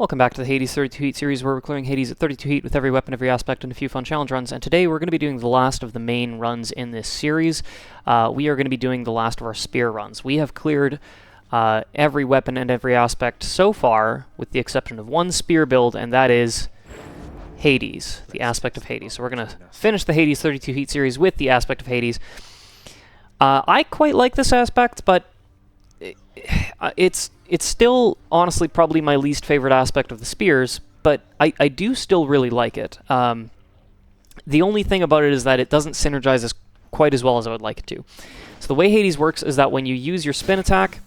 Welcome back to the Hades 32 Heat series, where we're clearing Hades at 32 Heat with every weapon, every aspect, and a few fun challenge runs. And today we're going to be doing the last of the main runs in this series. We are going to be doing the last of our spear runs. We have cleared every weapon and every aspect so far, with the exception of one spear build, and that is Hades, the aspect of Hades. So we're going to finish the Hades 32 Heat series with the aspect of Hades. I quite like this aspect, but it's still, honestly, probably my least favorite aspect of the spears, but I do still really like it. The only thing about it is that it doesn't synergize quite as well as I would like it to. So the way Hades works is that when you use your spin attack,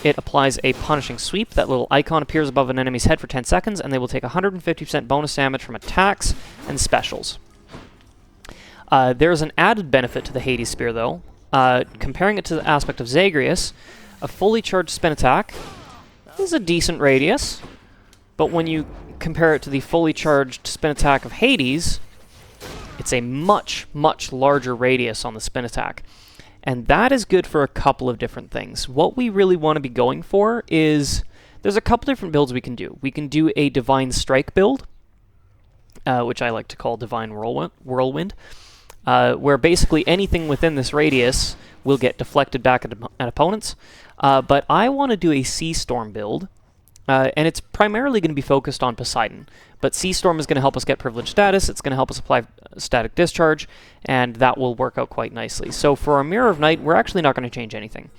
it applies a punishing sweep. That little icon appears above an enemy's head for 10 seconds, and they will take 150% bonus damage from attacks and specials. There's an added benefit to the Hades spear, though. Comparing it to the aspect of Zagreus, a fully charged spin attack is a decent radius, but when you compare it to the fully charged spin attack of Hades, it's a much, much larger radius on the spin attack. And that is good for a couple of different things. What we really want to be going for is, there's a couple different builds we can do. We can do a Divine Strike build, which I like to call Divine Whirlwind, where basically anything within this radius will get deflected back at opponents. But I want to do a Sea Storm build, and it's primarily going to be focused on Poseidon. But Sea Storm is going to help us get privileged status, it's going to help us apply static discharge, and that will work out quite nicely. So for our Mirror of Night, we're actually not going to change anything.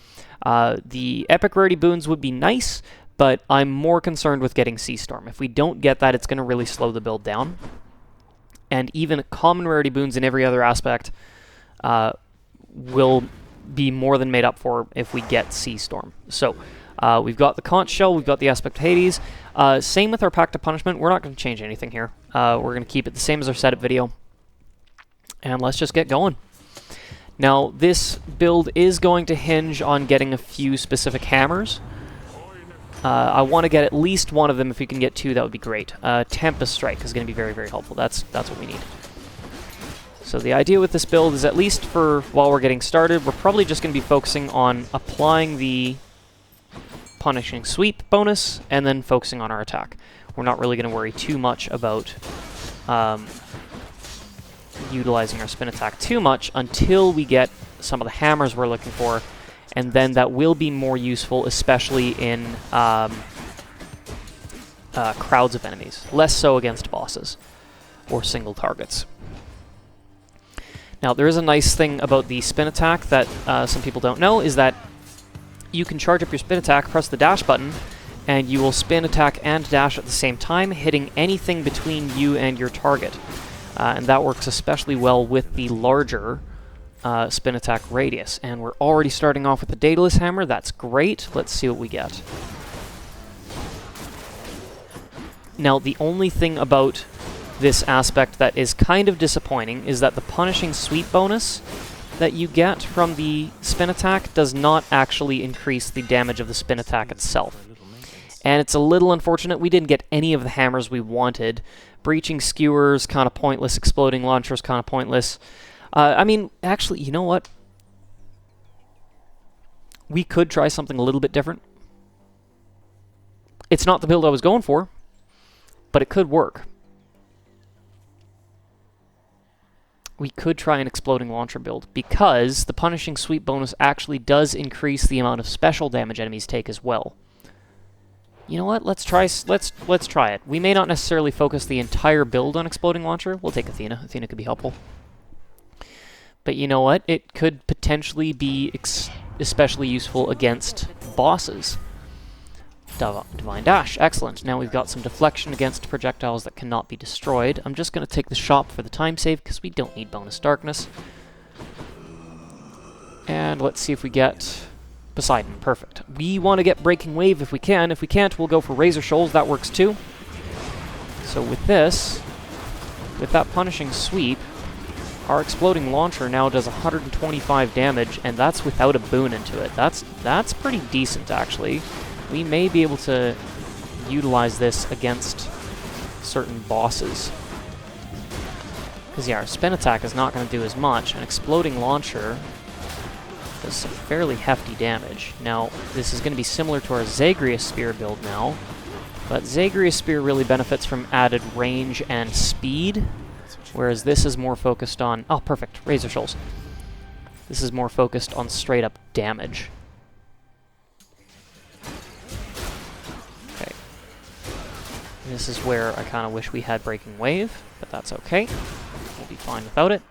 The Epic Rarity boons would be nice, but I'm more concerned with getting Sea Storm. If we don't get that, it's going to really slow the build down. And even common rarity boons in every other aspect will be more than made up for if we get Sea Storm. So we've got the Conch Shell, we've got the aspect of Hades. Same with our Pact of Punishment. We're not going to change anything here. We're going to keep it the same as our setup video. And let's just get going. Now, this build is going to hinge on getting a few specific hammers. I want to get at least one of them. If we can get two, that would be great. Tempest Strike is going to be very, very helpful. That's what we need. So the idea with this build is, at least for while we're getting started, we're probably just going to be focusing on applying the punishing sweep bonus and then focusing on our attack. We're not really going to worry too much about utilizing our spin attack too much until we get some of the hammers we're looking for, and then that will be more useful, especially in crowds of enemies. Less so against bosses or single targets. Now, there is a nice thing about the spin attack that some people don't know, is that you can charge up your spin attack, press the dash button, and you will spin, attack, and dash at the same time, hitting anything between you and your target. And that works especially well with the larger spin attack radius. And we're already starting off with the Daedalus Hammer. That's great. Let's see what we get. Now, the only thing about this aspect that is kind of disappointing is that the punishing sweep bonus that you get from the spin attack does not actually increase the damage of the spin attack itself. And it's a little unfortunate. We didn't get any of the hammers we wanted. Breaching Skewers, kind of pointless. Exploding Launchers, kind of pointless. I mean, actually, you know what? We could try something a little bit different. It's not the build I was going for, but it could work. We could try an Exploding Launcher build, because the Punishing Sweep bonus actually does increase the amount of special damage enemies take as well. You know what? Let's try it. We may not necessarily focus the entire build on Exploding Launcher. We'll take Athena. Athena could be helpful. But you know what? It could potentially be especially useful against bosses. Divine Dash. Excellent. Now we've got some deflection against projectiles that cannot be destroyed. I'm just going to take the shop for the time save, because we don't need bonus darkness. And let's see if we get Poseidon. Perfect. We want to get Breaking Wave if we can. If we can't, we'll go for Razor Shoals. That works too. So with this, with that punishing sweep, our Exploding Launcher now does 125 damage, and that's without a boon into it. That's pretty decent, actually. We may be able to utilize this against certain bosses. Because, yeah, our spin attack is not going to do as much. An Exploding Launcher does some fairly hefty damage. Now, this is going to be similar to our Zagreus Spear build now, But Zagreus Spear really benefits from added range and speed, whereas this is more focused on... Oh, perfect. Razor Shoals. This is more focused on straight-up damage. Okay. This is where I kind of wish we had Breaking Wave, but that's okay. We'll be fine without it.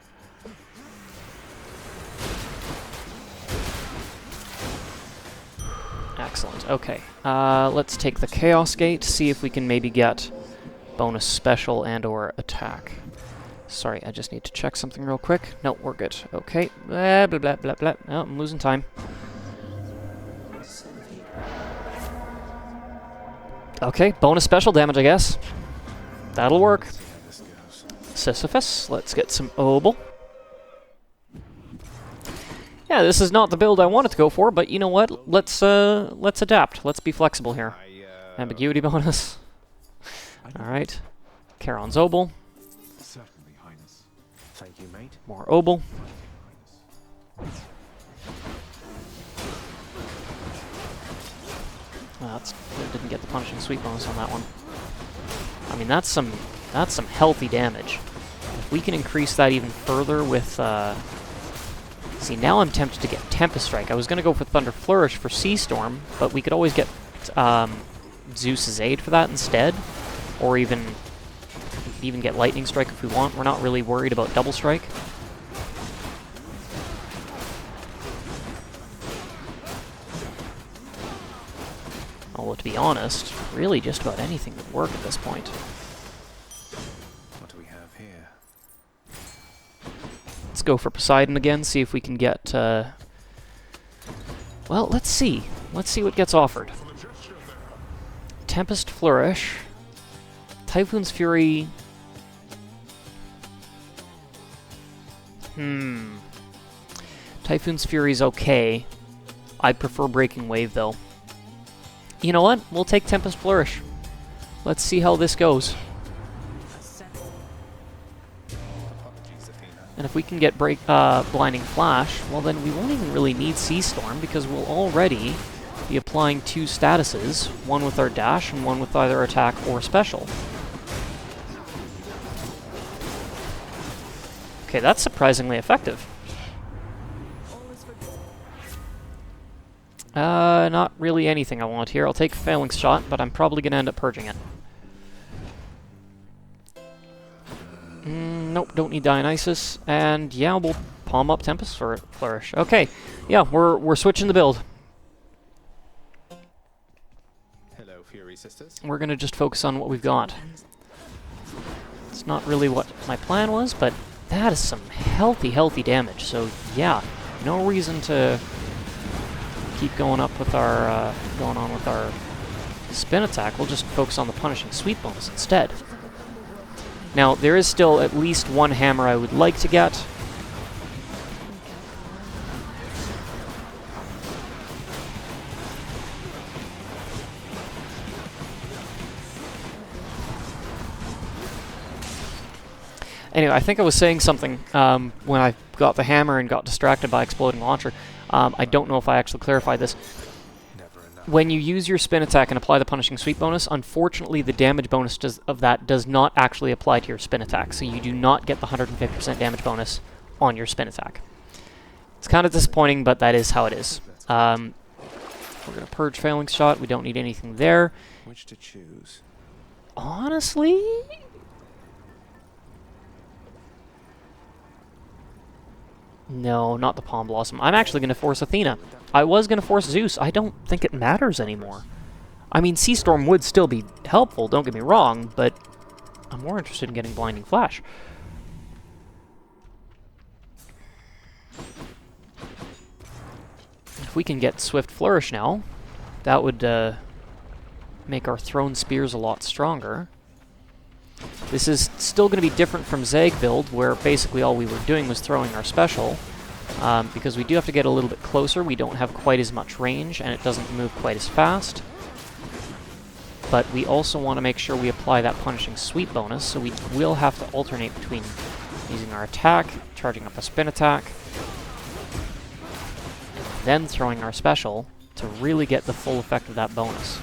Excellent. Okay. Let's take the Chaos Gate, see if we can maybe get bonus special and or attack. Sorry, I just need to check something real quick. No, we're good. Okay. Blah, blah, blah, blah, blah. Oh, I'm losing time. Okay, bonus special damage, I guess. That'll work. Sisyphus. Let's get some Obel. Yeah, this is not the build I wanted to go for, but you know what? Let's adapt. Let's be flexible here. Ambiguity bonus. Alright. Charon's Obel. Certainly, Highness. Thank you, mate. More Obel. Well, didn't get the punishing sweep bonus on that one. I mean, that's some healthy damage. If we can increase that even further with see, now I'm tempted to get Tempest Strike. I was going to go for Thunder Flourish for Sea Storm, but we could always get Zeus's Aid for that instead, or even get Lightning Strike if we want. We're not really worried about Double Strike. Although, to be honest, really just about anything would work at this point. What do we have here? Let's go for Poseidon again, see if we can get... well, let's see. Let's see what gets offered. Tempest Flourish. Typhoon's Fury... Typhoon's Fury's okay. I'd prefer Breaking Wave, though. You know what? We'll take Tempest Flourish. Let's see how this goes. And if we can get Blinding Flash, well then we won't even really need Sea Storm, because we'll already be applying two statuses, one with our dash and one with either attack or special. Okay, that's surprisingly effective. Not really anything I want here. I'll take Phalanx Shot, but I'm probably going to end up purging it. Nope, don't need Dionysus. And yeah, we'll palm up Tempest Flourish. Okay, yeah, we're switching the build. Hello, Fury Sisters. We're going to just focus on what we've got. It's not really what my plan was, but that is some healthy damage. So yeah, no reason to keep going on with our spin attack. We'll just focus on the punishing sweep bonus instead. Now, there is still at least one hammer I would like to get. Anyway, I think I was saying something when I got the hammer and got distracted by Exploding Launcher. I don't know if I actually clarified this. When you use your spin attack and apply the punishing sweep bonus, unfortunately the damage bonus of that does not actually apply to your spin attack, so you do not get the 150% damage bonus on your spin attack. It's kind of disappointing, but that is how it is. We're going to purge Phalanx Shot. We don't need anything there. Which to choose? Honestly... No, not the Palm Blossom. I'm actually going to force Athena. I was going to force Zeus. I don't think it matters anymore. I mean, Sea Storm would still be helpful, don't get me wrong, but I'm more interested in getting Blinding Flash. If we can get Swift Flourish now, that would make our Thrown Spears a lot stronger. This is still going to be different from Zag build, where basically all we were doing was throwing our special, because we do have to get a little bit closer. We don't have quite as much range, and it doesn't move quite as fast. But we also want to make sure we apply that punishing sweep bonus, so we will have to alternate between using our attack, charging up a spin attack, and then throwing our special to really get the full effect of that bonus.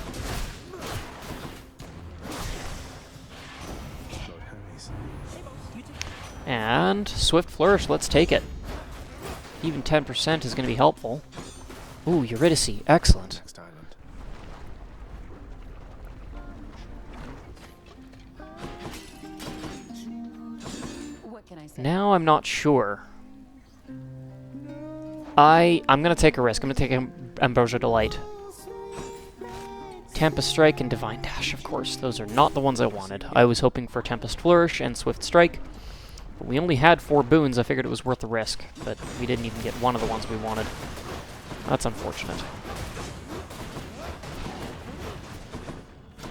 And Swift Flourish, let's take it. Even 10% is going to be helpful. Ooh, Eurydice, excellent. Next island. What can I say? Now I'm not sure. I'm going to take a risk. I'm going to take Ambrosia Delight. Tempest Strike and Divine Dash, of course. Those are not the ones I wanted. I was hoping for Tempest Flourish and Swift Strike. But we only had 4 boons. I figured it was worth the risk. But we didn't even get one of the ones we wanted. That's unfortunate.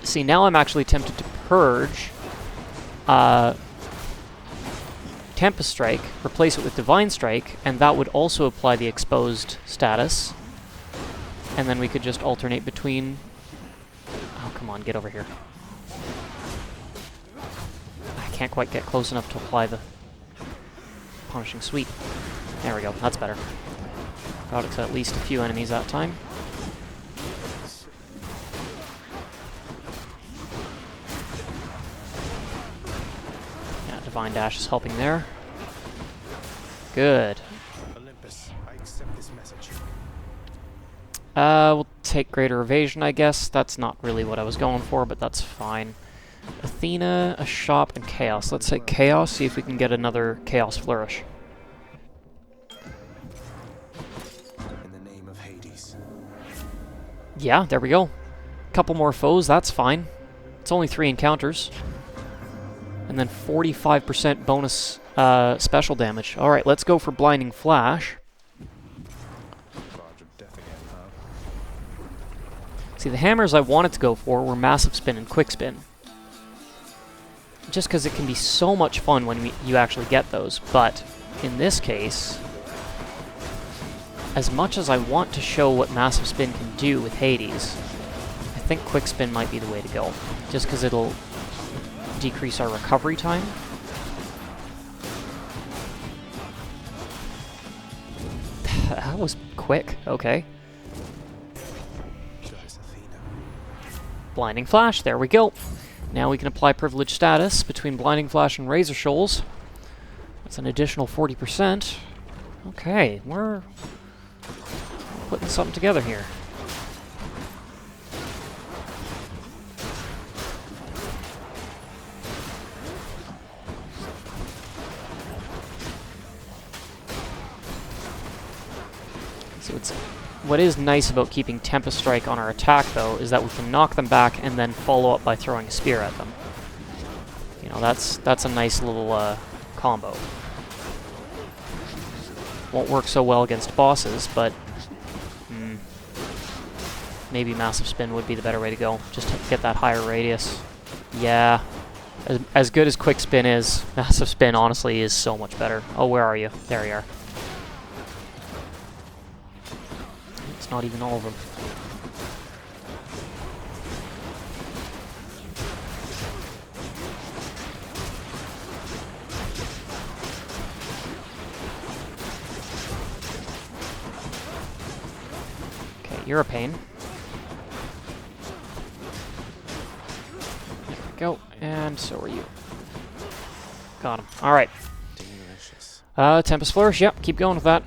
See, now I'm actually tempted to purge Tempest Strike, replace it with Divine Strike, and that would also apply the exposed status. And then we could just alternate between... Oh, come on, get over here. I can't quite get close enough to apply the Punishing Sweep. There we go, that's better. Got it to at least a few enemies that time. Yeah, Divine Dash is helping there. Good. Olympus, I accept this message. We'll take Greater Evasion, I guess. That's not really what I was going for, but that's fine. Athena, a shop, and Chaos. Let's take Chaos, see if we can get another Chaos Flourish. In the name of Hades. Yeah, there we go. Couple more foes, that's fine. It's only 3 encounters. And then 45% bonus special damage. Alright, let's go for Blinding Flash. Barge of death again, huh? See, the hammers I wanted to go for were Massive Spin and Quick Spin. Just because it can be so much fun when you actually get those. But in this case, as much as I want to show what Massive Spin can do with Hades, I think Quick Spin might be the way to go. Just because it'll decrease our recovery time. That was quick, okay. Goddess Athena. Blinding Flash, there we go. Now we can apply Privilege Status between Blinding Flash and Razor Shoals. That's an additional 40%. Okay, we're putting something together here. So what is nice about keeping Tempest Strike on our attack, though, is that we can knock them back and then follow up by throwing a spear at them. You know, that's a nice little combo. Won't work so well against bosses, but maybe Massive Spin would be the better way to go. Just to get that higher radius. Yeah. As good as Quick Spin is, Massive Spin honestly is so much better. Oh, where are you? There you are. It's not even all of them. Okay, you're a pain. There we go, and so are you. Got him. Alright. Delicious. Tempest Flourish, yep, keep going with that.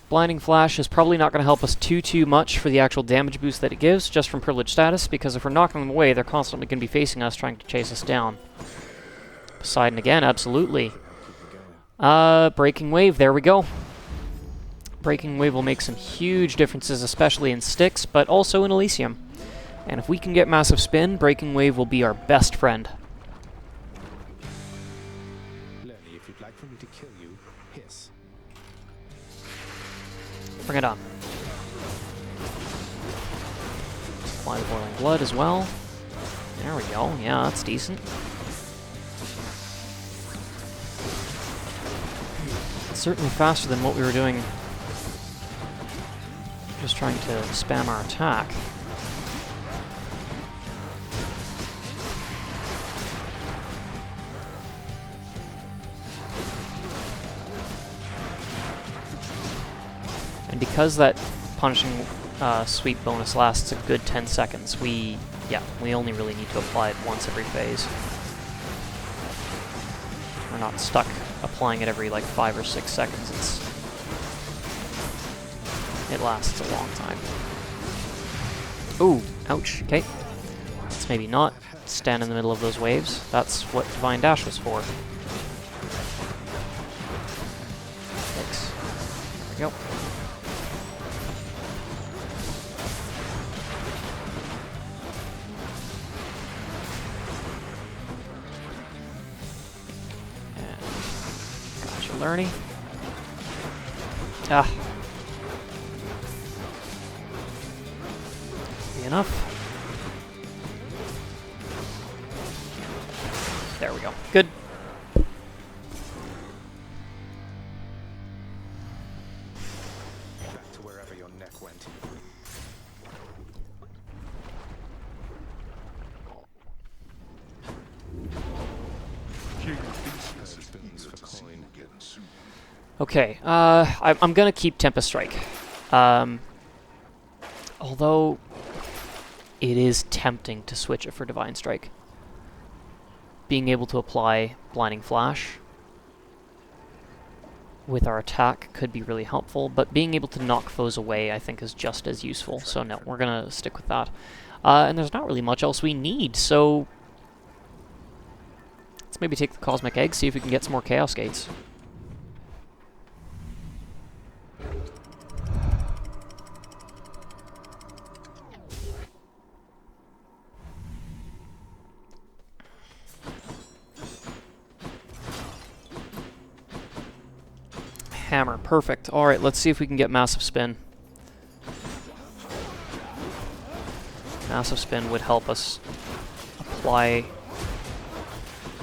Blinding Flash is probably not going to help us too much for the actual damage boost that it gives, just from Privilege Status, because if we're knocking them away, they're constantly going to be facing us, trying to chase us down. Poseidon again, absolutely. Breaking Wave, there we go. Breaking Wave will make some huge differences, especially in Styx, but also in Elysium. And if we can get Massive Spin, Breaking Wave will be our best friend. Lenny, if you'd like for me to kill you, hiss. Bring it on. Apply the Boiling Blood as well. There we go. Yeah, that's decent. It's certainly faster than what we were doing. Just trying to spam our attack. And because that Punishing Sweep bonus lasts a good 10 seconds, we only really need to apply it once every phase. We're not stuck applying it every like 5 or 6 seconds. It lasts a long time. Ooh, ouch. Okay. Let's maybe not stand in the middle of those waves. That's what Divine Dash was for. Thanks. There we go. Learning. Ah. Be enough. There we go. Good. Back to wherever your neck went. Okay, I'm gonna keep Tempest Strike. Although it is tempting to switch it for Divine Strike. Being able to apply Blinding Flash with our attack could be really helpful, but being able to knock foes away I think is just as useful, so no, we're gonna stick with that. And there's not really much else we need, so let's maybe take the Cosmic Egg, see if we can get some more Chaos Gates. Hammer, perfect. Alright, let's see if we can get Massive Spin. Massive Spin would help us apply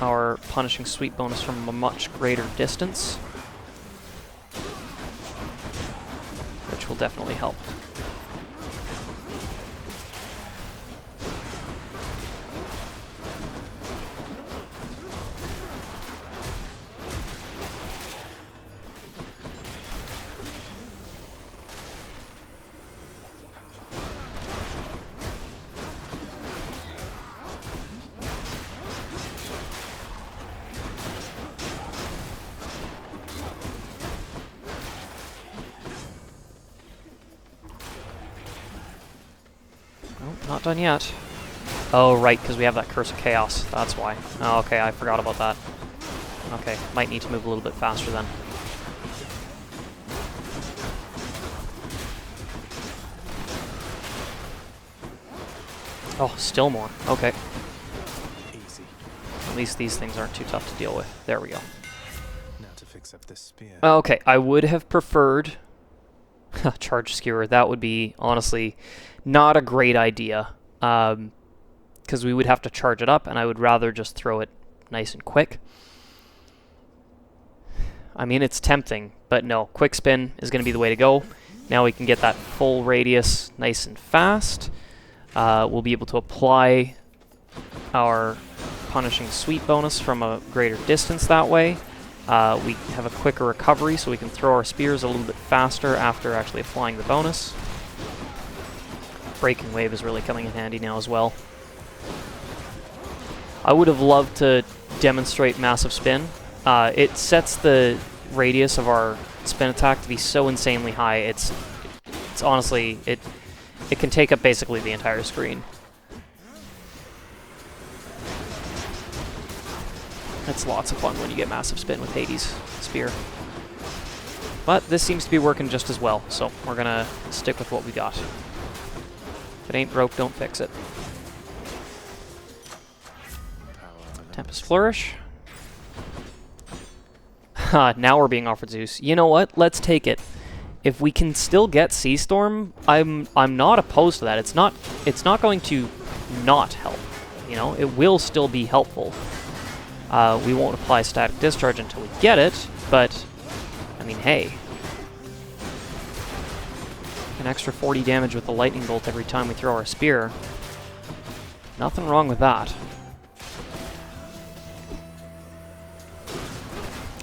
our Punishing Sweep bonus from a much greater distance, which will definitely help. Not done yet. Oh, right, because we have that Curse of Chaos. That's why. Oh, okay, I forgot about that. Okay, might need to move a little bit faster then. Oh, still more. Okay. Easy. At least these things aren't too tough to deal with. There we go. Now to fix up this spear. Okay, I would have preferred Charge Skewer. That would be, honestly, not a great idea. Because we would have to charge it up, and I would rather just throw it nice and quick. I mean, it's tempting, but no, Quick Spin is going to be the way to go. Now we can get that full radius nice and fast. We'll be able to apply our Punishing Sweep bonus from a greater distance that way. We have a quicker recovery, so we can throw our spears a little bit faster after actually applying the bonus. Breaking Wave is really coming in handy now as well. I would have loved to demonstrate Massive Spin. It sets the radius of our spin attack to be so insanely high. It's honestly, it can take up basically the entire screen. It's lots of fun when you get Massive Spin with Hades' Spear. But this seems to be working just as well, so we're gonna stick with what we got. If it ain't broke, don't fix it. Tempest Flourish. Now we're being offered Zeus. You know what? Let's take it. If we can still get Sea Storm, I'm not opposed to that. It's not going to not help. You know, it will still be helpful. We won't apply Static Discharge until we get it, but I mean, hey. An extra 40 damage with the Lightning Bolt every time we throw our spear. Nothing wrong with that.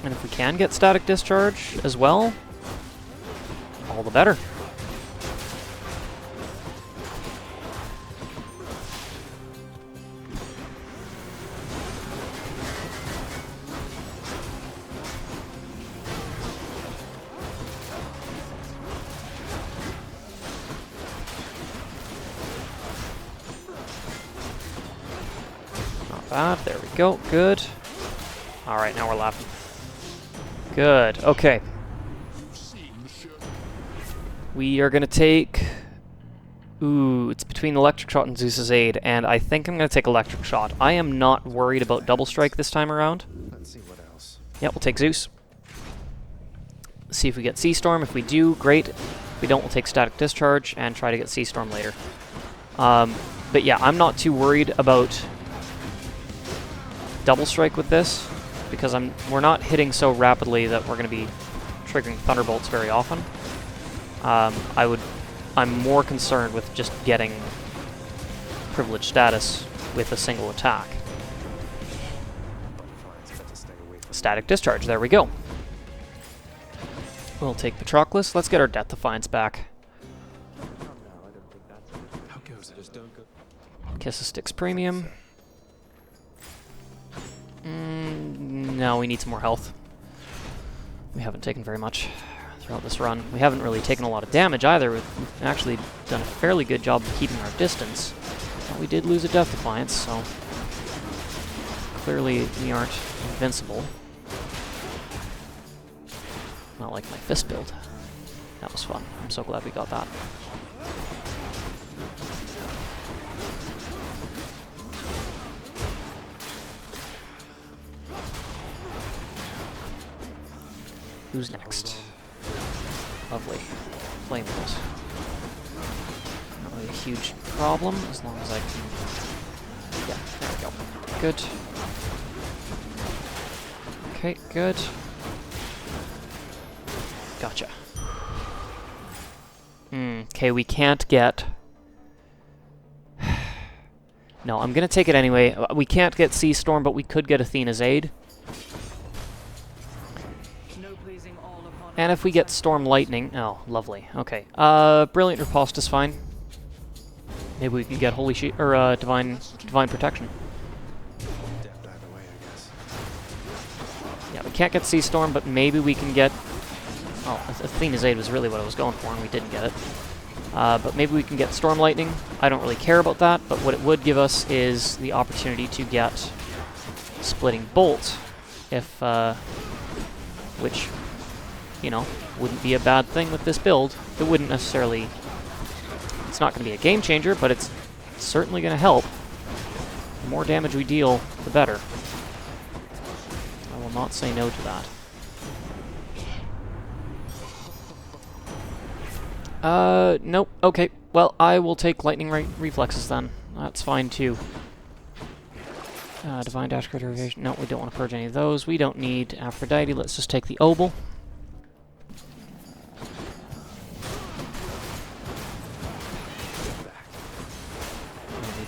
And if we can get Static Discharge as well, all the better. bad. There we go. Good. Alright, now we're laughing. Good. Okay. We are going to take... Ooh, it's between Electric Shot and Zeus's Aid, and I think I'm going to take Electric Shot. I am not worried about Double Strike this time around. Let's see what else. Yep, we'll take Zeus. See if we get Sea Storm. If we do, great. If we don't, we'll take Static Discharge and try to get Sea Storm later. But yeah, I'm not too worried about Double Strike with this, because we're not hitting so rapidly that we're going to be triggering Thunderbolts very often. I'm more concerned with just getting Privilege status with a single attack. Static Discharge, there we go. We'll take Patroclus. Let's get our Death Defiance back. How goes it? Just don't go. Kiss of Styx Premium. No, we need some more health. We haven't taken very much throughout this run. We haven't really taken a lot of damage either. We've actually done a fairly good job of keeping our distance. But we did lose a Death Defiance, so clearly we aren't invincible. Not like my fist build. That was fun. I'm so glad we got that. Who's next? Lovely. Flame Wheels. Not really a huge problem, as long as I can... Yeah, there we go. Good. Okay, good. Gotcha. Okay, we can't get... No, I'm gonna take it anyway. We can't get Sea Storm, but we could get Athena's Aid. And if we get Storm Lightning... Oh, lovely. Okay. Brilliant Riposte is fine. Maybe we can get Holy Shield... Or, Divine Protection. Yeah, we can't get Sea Storm, but maybe we can get... Oh, Athena's Aid was really what I was going for, and we didn't get it. But maybe we can get Storm Lightning. I don't really care about that, but what it would give us is the opportunity to get Splitting Bolt, if... which... you know, wouldn't be a bad thing with this build. It wouldn't necessarily... It's not going to be a game changer, but it's certainly going to help. The more damage we deal, the better. I will not say no to that. Nope. Okay. Well, I will take Lightning Reflexes then. That's fine too. Divine Dash Crit Evasion. No, we don't want to purge any of those. We don't need Aphrodite. Let's just take the Obel.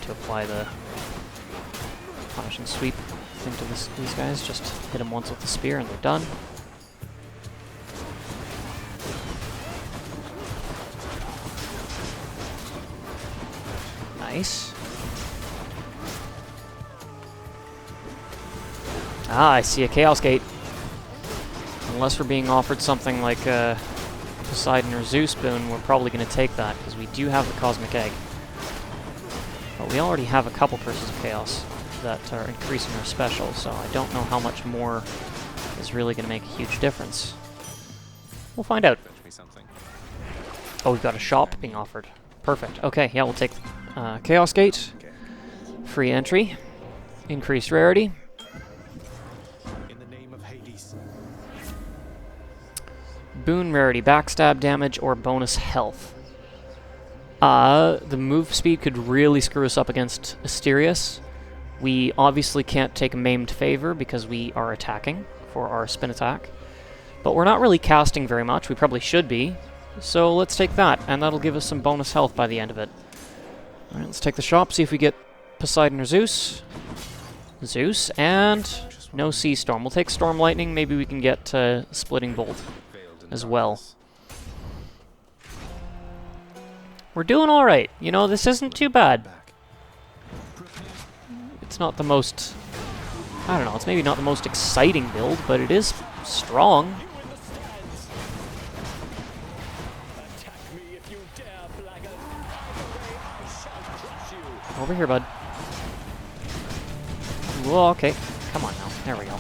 To apply the Punishing Sweep thing to these guys. Just hit them once with the spear and they're done. Nice. Ah, I see a Chaos Gate. Unless we're being offered something like Poseidon or Zeus boon, we're probably going to take that, because we do have the Cosmic Egg. But we already have a couple Curses of Chaos that are increasing our special, so I don't know how much more is really going to make a huge difference. We'll find out. Oh, we've got a shop being offered. Perfect. Okay, yeah, we'll take Chaos Gate. Free entry. Increased rarity. In the name of Hades. Boon rarity, backstab damage, or bonus health. The move speed could really screw us up against Asterius. We obviously can't take a Maimed Favor because we are attacking for our spin attack. But we're not really casting very much. We probably should be. So let's take that, and that'll give us some bonus health by the end of it. Alright, let's take the shop, see if we get Poseidon or Zeus. Zeus, and no Sea Storm. We'll take Storm Lightning. Maybe we can get Splitting Bolt as well. We're doing alright. You know, this isn't too bad. It's not the most... I don't know, it's maybe not the most exciting build, but it is strong. Over here, bud. Whoa, okay. Come on now. There we go.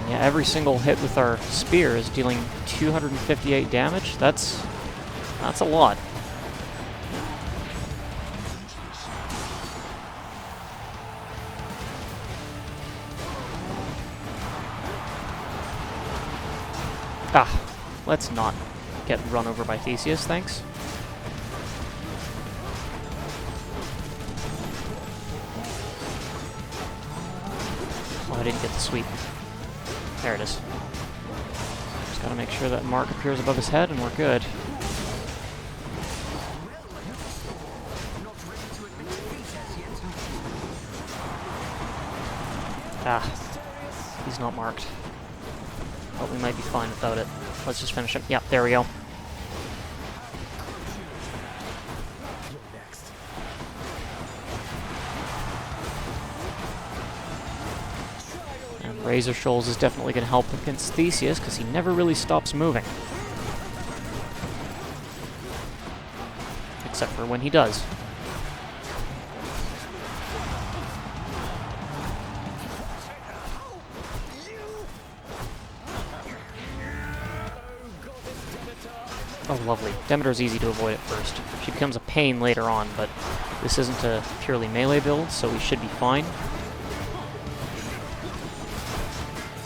Yeah, every single hit with our spear is dealing 258 damage. That's a lot. Ah, let's not get run over by Theseus, thanks. Oh, I didn't get the sweep. There it is. Just gotta make sure that mark appears above his head and we're good. Ah, he's not marked. But we might be fine without it. Let's just finish him. Yep, there we go. And Razor Shoals is definitely going to help against Theseus, because he never really stops moving. Except for when he does. Oh, lovely. Demeter's easy to avoid at first. She becomes a pain later on, but this isn't a purely melee build, so we should be fine.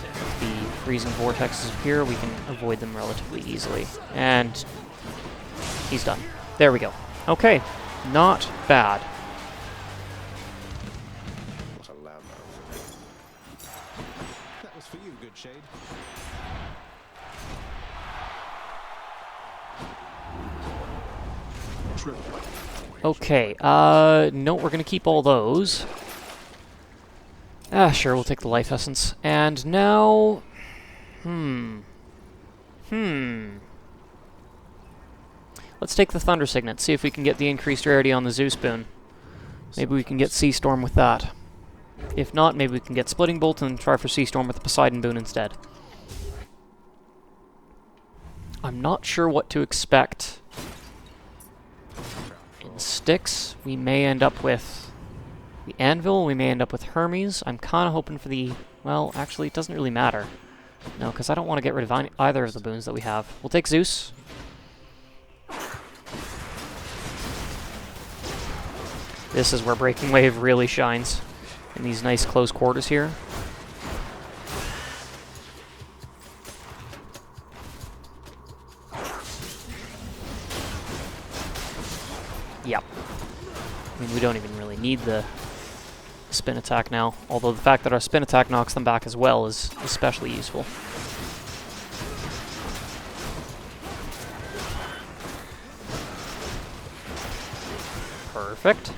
If the freezing vortexes appear, we can avoid them relatively easily. And he's done. There we go. Okay, not bad. What a loud mouth. That was for you, good shade. Okay, no, we're gonna keep all those. Ah, sure, we'll take the life essence. And now... Let's take the Thunder Signet, see if we can get the increased rarity on the Zeus boon. Maybe we can get Sea Storm with that. If not, maybe we can get Splitting Bolt and try for Sea Storm with the Poseidon boon instead. I'm not sure what to expect. In Styx, we may end up with the Anvil, we may end up with Hermes. I'm kind of hoping for the... Well, actually, it doesn't really matter. No, because I don't want to get rid of either of the boons that we have. We'll take Zeus. This is where Breaking Wave really shines, in these nice close quarters here. Yep. I mean, we don't even really need the spin attack now, although the fact that our spin attack knocks them back as well is especially useful. Perfect.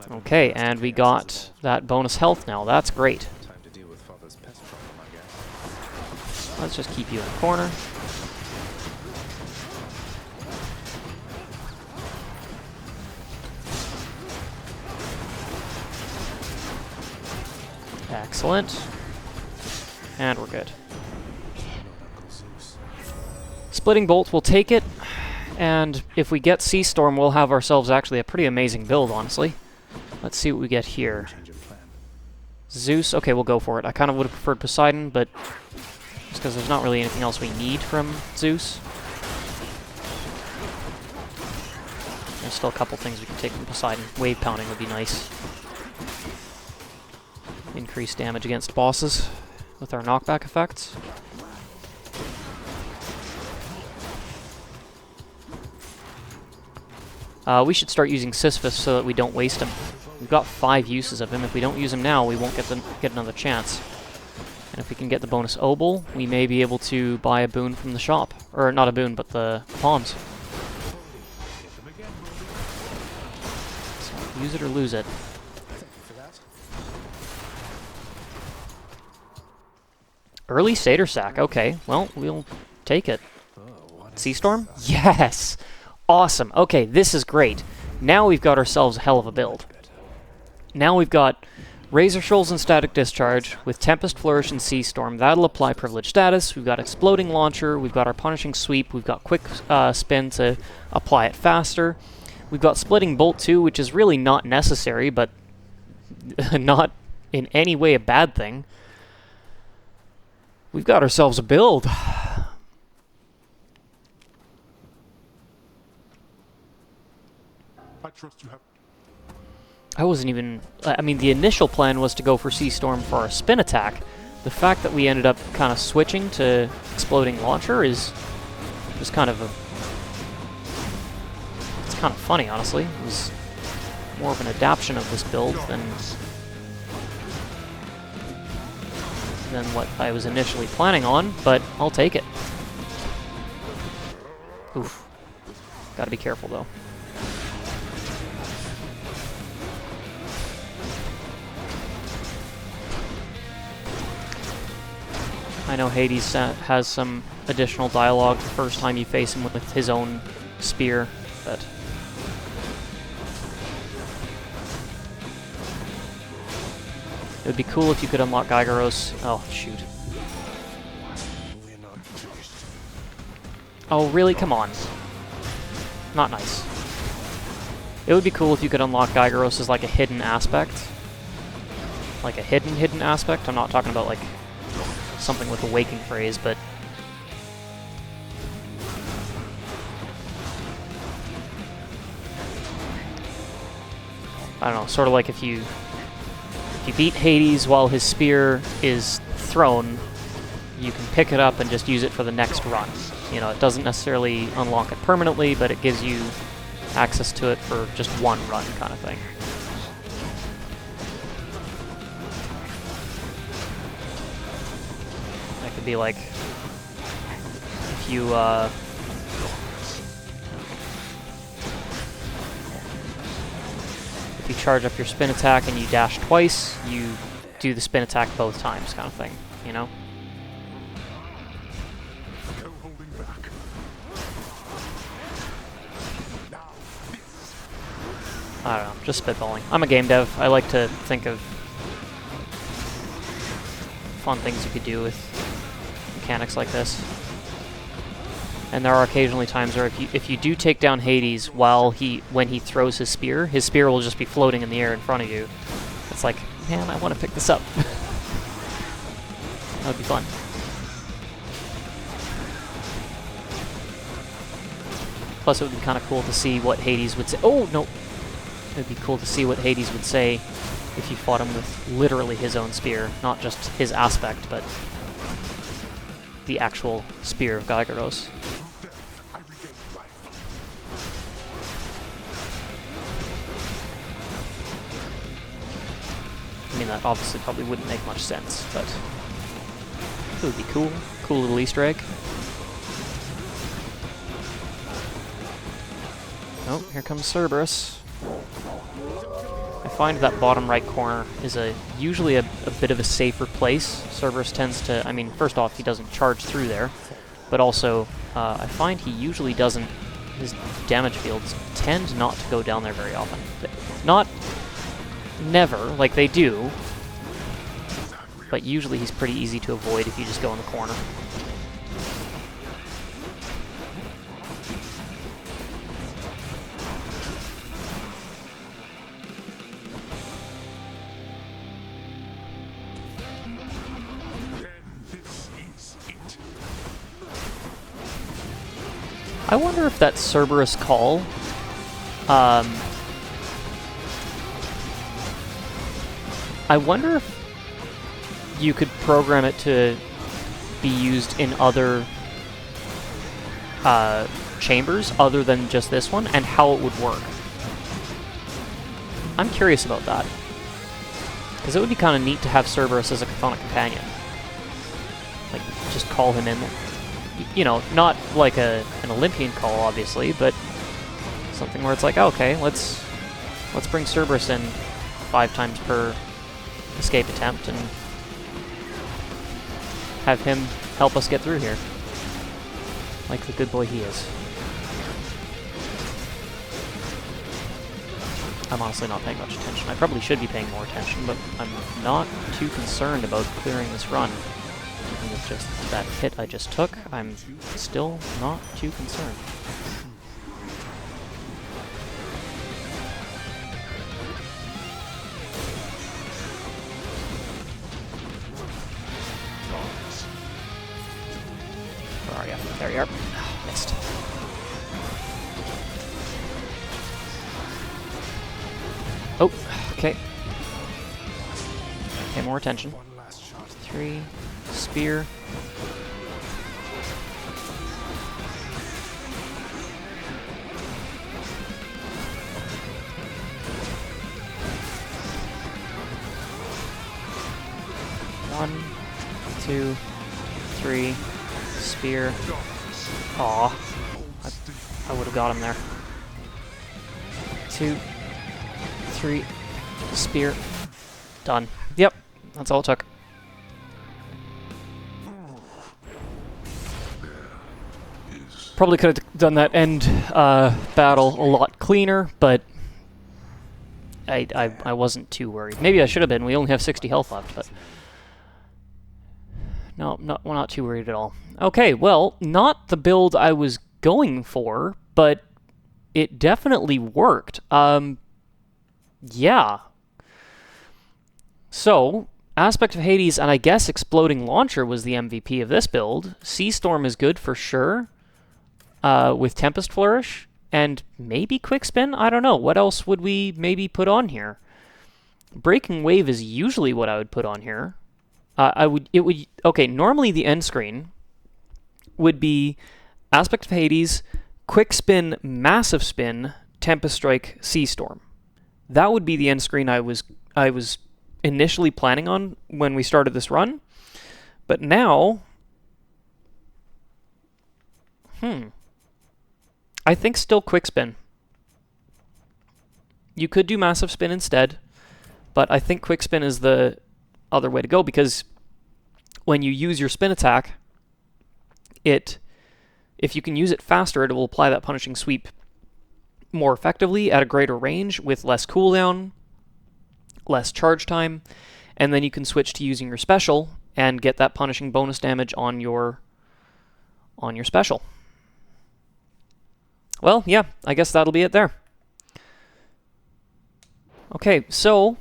Okay, and we got that bonus health now. That's great. Time to deal with father's pest problem, I guess. Let's just keep you in the corner. Excellent. And we're good. Splitting Bolt, we'll take it. And if we get Sea Storm, we'll have ourselves actually a pretty amazing build, honestly. Let's see what we get here. Zeus, okay, we'll go for it. I kind of would have preferred Poseidon, but just because there's not really anything else we need from Zeus. There's still a couple things we can take from Poseidon. Wave Pounding would be nice. Increased damage against bosses with our knockback effects. We should start using Sisyphus so that we don't waste him. We've got 5 uses of him. If we don't use him now, we won't get another chance. And if we can get the bonus Obol, we may be able to buy a boon from the shop. Or not a boon, but the palms. So use it or lose it. Early Satyr Sack. Okay, well, we'll take it. Sea Storm? Yes! Awesome. Okay, this is great. Now we've got ourselves a hell of a build. Now we've got Razor Shoals and Static Discharge with Tempest, Flourish, and Sea Storm. That'll apply Privilege Status. We've got Exploding Launcher. We've got our Punishing Sweep. We've got Quick Spin to apply it faster. We've got Splitting Bolt too, which is really not necessary, but not in any way a bad thing. We've got ourselves a build. I trust you have. I wasn't even... I mean, the initial plan was to go for Sea Storm for our spin attack. The fact that we ended up kind of switching to Exploding Launcher is just kind of a... It's kind of funny, honestly. It was more of an adaptation of this build than what I was initially planning on, but I'll take it. Oof. Gotta be careful, though. I know Hades has some additional dialogue the first time you face him with his own spear, but... It would be cool if you could unlock Gygaros. Oh, shoot. Oh, really? Come on. Not nice. It would be cool if you could unlock Gygaros as like a hidden aspect. Like a hidden aspect. I'm not talking about like something with a waking phrase, but I don't know, sort of like if you beat Hades while his spear is thrown, you can pick it up and just use it for the next run. You know, it doesn't necessarily unlock it permanently, but it gives you access to it for just one run kind of thing. That could be like if you charge up your spin attack and you dash twice, you do the spin attack both times kind of thing, you know? No holding back. I don't know, just spitballing. I'm a game dev. I like to think of fun things you could do with mechanics like this. And there are occasionally times where if you do take down Hades when he throws his spear will just be floating in the air in front of you. It's like, man, I want to pick this up. That would be fun. Plus, it would be kind of cool to see what Hades would say. Oh, no! It would be cool to see what Hades would say if you fought him with literally his own spear. Not just his aspect, but the actual spear of Gygaros. I mean, that obviously probably wouldn't make much sense, but it would be cool. Cool little Easter egg. Oh, here comes Cerberus. I find that bottom right corner is usually a bit of a safer place. Cerberus tends to, I mean, first off, he doesn't charge through there, but also, I find he usually doesn't, his damage fields tend not to go down there very often. Not never, like they do, but usually he's pretty easy to avoid if you just go in the corner. I wonder if that Cerberus call, I wonder if you could program it to be used in other chambers other than just this one, and how it would work. I'm curious about that. Because it would be kind of neat to have Cerberus as a Chthonic companion. Like, just call him in. You know, not like an Olympian call, obviously, but something where it's like, oh, okay, let's bring Cerberus in 5 times per escape attempt and have him help us get through here. Like the good boy he is. I'm honestly not paying much attention. I probably should be paying more attention, but I'm not too concerned about clearing this run. Even with just that hit I just took, I'm still not too concerned. Where are you? There you are. Oh, missed. Oh, okay. Pay more attention. 3, spear. One, 2, 3, spear. Aw. I would have got him there. 2, 3, spear. Done. Yep, that's all it took. Probably could have done that end battle a lot cleaner, but I wasn't too worried. Maybe I should have been. We only have 60 health left, but no, we're not too worried at all. Okay, well, not the build I was going for, but it definitely worked. Yeah. So, Aspect of Hades and I guess Exploding Launcher was the MVP of this build. Sea Storm is good for sure, with Tempest Flourish, and maybe Quick Spin? I don't know. What else would we maybe put on here? Breaking Wave is usually what I would put on here. Okay, normally the end screen would be Aspect of Hades, Quick Spin, Massive Spin, Tempest Strike, Sea Storm. That would be the end screen I was initially planning on when we started this run. But now, I think still Quick Spin. You could do Massive Spin instead, but I think Quick Spin is the other way to go, because when you use your spin attack, if you can use it faster, it will apply that punishing sweep more effectively at a greater range with less cooldown, less charge time, and then you can switch to using your special and get that punishing bonus damage on your special. Well, yeah, I guess that'll be it there. Okay, so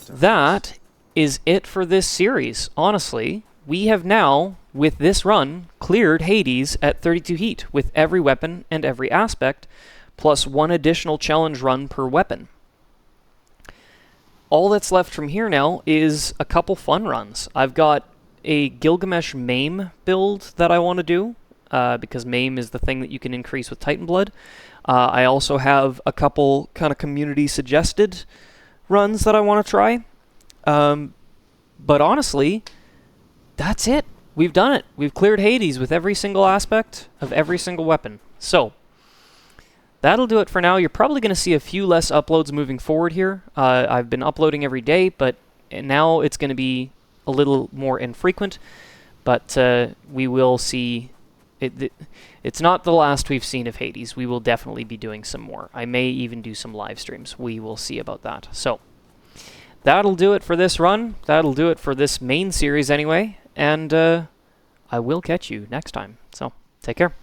that is it for this series. Honestly, we have now, with this run, cleared Hades at 32 heat with every weapon and every aspect, plus one additional challenge run per weapon. All that's left from here now is a couple fun runs. I've got a Gilgamesh Maim build that I want to do, because Maim is the thing that you can increase with Titan Blood. I also have a couple kind of community-suggested runs that I want to try. But honestly, that's it. We've done it. We've cleared Hades with every single aspect of every single weapon. So, that'll do it for now. You're probably going to see a few less uploads moving forward here. I've been uploading every day, but now it's going to be a little more infrequent. But we will see. It's not the last we've seen of Hades. We will definitely be doing some more. I may even do some live streams. We will see about that. So, that'll do it for this run. That'll do it for this main series anyway. And I will catch you next time. So, take care.